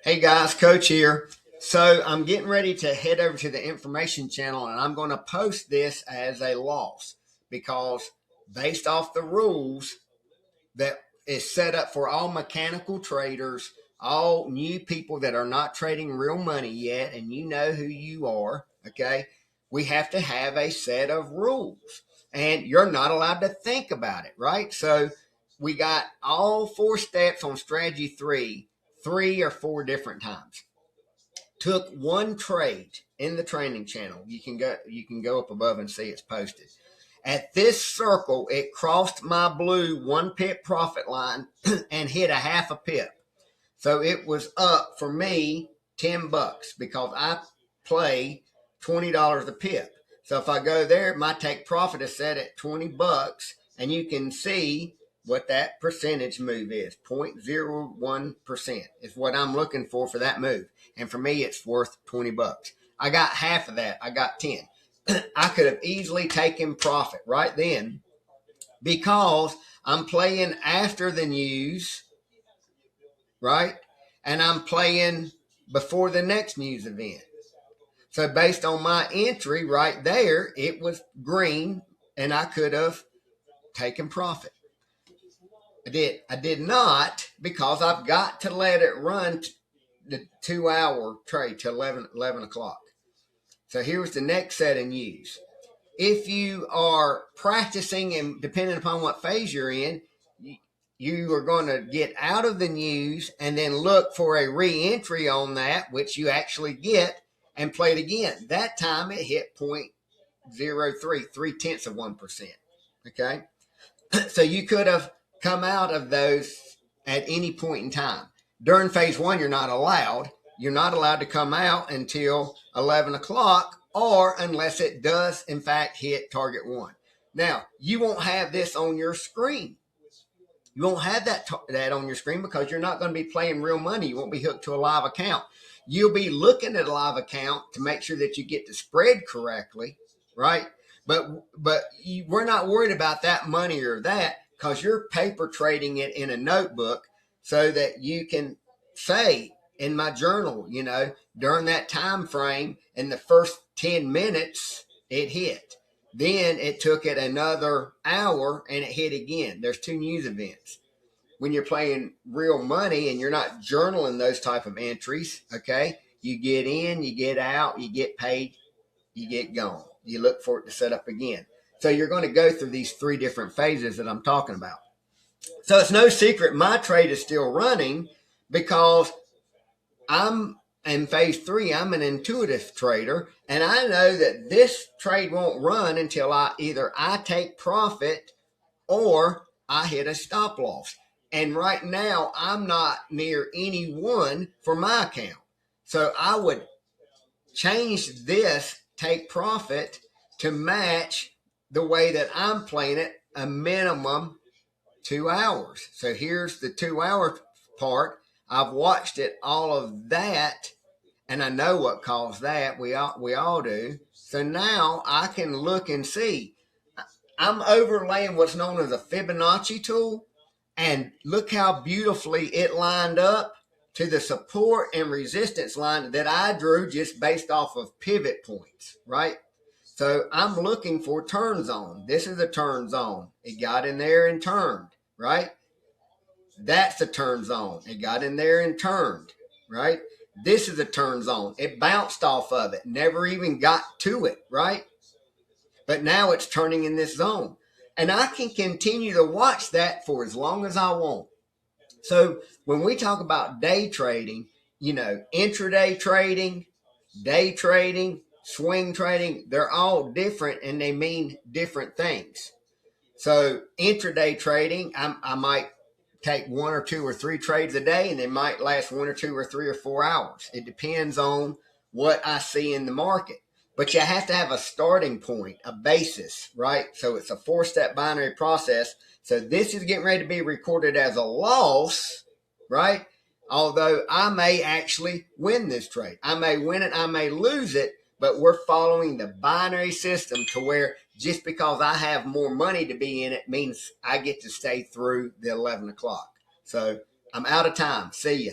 Hey guys, Coach here. So I'm getting ready to head over to the information channel and I'm going to post this as a loss because based off the rules that is set up for all mechanical traders, all new people that are not trading real money yet, and you know who you are, okay? We have to have a set of rules and you're not allowed to think about it, right? So we got all 4 steps on strategy 3 or 4 different times. Took one trade in the training channel. You can go up above and see it's posted. At this circle, it crossed my blue 1 pip profit line and hit a half a pip. So it was up for me $10 because I play $20 a pip. So if I go there, my take profit is set at $20, and you can see what that percentage move is. 0.01% is what I'm looking for that move. And for me, it's worth $20. I got half of that. I got 10. I could have easily taken profit right then because I'm playing after the news, right? And I'm playing before the next news event. So based on my entry right there, it was green and I could have taken profit. I did not because I've got to let it run the 2-hour trade to 11 o'clock. So here's the next set of news. If you are practicing and depending upon what phase you're in, you are going to get out of the news and then look for a re-entry on that, which you actually get, and play it again. That time it hit 0.03, 0.3%. Okay. So you could have come out of those at any point in time. During phase 1, you're not allowed. You're not allowed to come out until 11 o'clock or unless it does, in fact, hit target 1. Now, you won't have this on your screen. You won't have that on your screen because you're not going to be playing real money. You won't be hooked to a live account. You'll be looking at a live account to make sure that you get the spread correctly, right? But we're not worried about that money or that because you're paper trading it in a notebook so that you can say in my journal, during that time frame in the first 10 minutes, it hit. Then it took it another hour and it hit again. There's 2 news events. When you're playing real money and you're not journaling those type of entries, okay, you get in, you get out, you get paid, you get gone. You look for it to set up again. So you're going to go through these 3 different phases that I'm talking about. So it's no secret my trade is still running because I'm in phase 3, I'm an intuitive trader, and I know that this trade won't run until either I take profit or I hit a stop loss. And right now, I'm not near any one for my account. So I would change this take profit to match the way that I'm playing it, a minimum 2 hours. So here's the 2-hour part. I've watched it, all of that, and I know what caused that. We all do. So now I can look and see. I'm overlaying what's known as a Fibonacci tool, and look how beautifully it lined up to the support and resistance line that I drew just based off of pivot points, right? So I'm looking for turn zone. This is a turn zone. It got in there and turned, right? That's a turn zone. It got in there and turned, right? This is a turn zone. It bounced off of it, never even got to it, right? But now it's turning in this zone. And I can continue to watch that for as long as I want. So when we talk about day trading, intraday trading, day trading, swing trading, they're all different and they mean different things. So intraday trading, I might take 1 or 2 or 3 trades a day, and they might last 1 or 2 or 3 or 4 hours. It depends on what I see in the market. But you have to have a starting point, a basis, right? So it's a 4-step binary process. So this is getting ready to be recorded as a loss, right? Although I may actually win this trade. I may win it, I may lose it, but we're following the binary system to where just because I have more money to be in it means I get to stay through the 11 o'clock. So I'm out of time. See ya.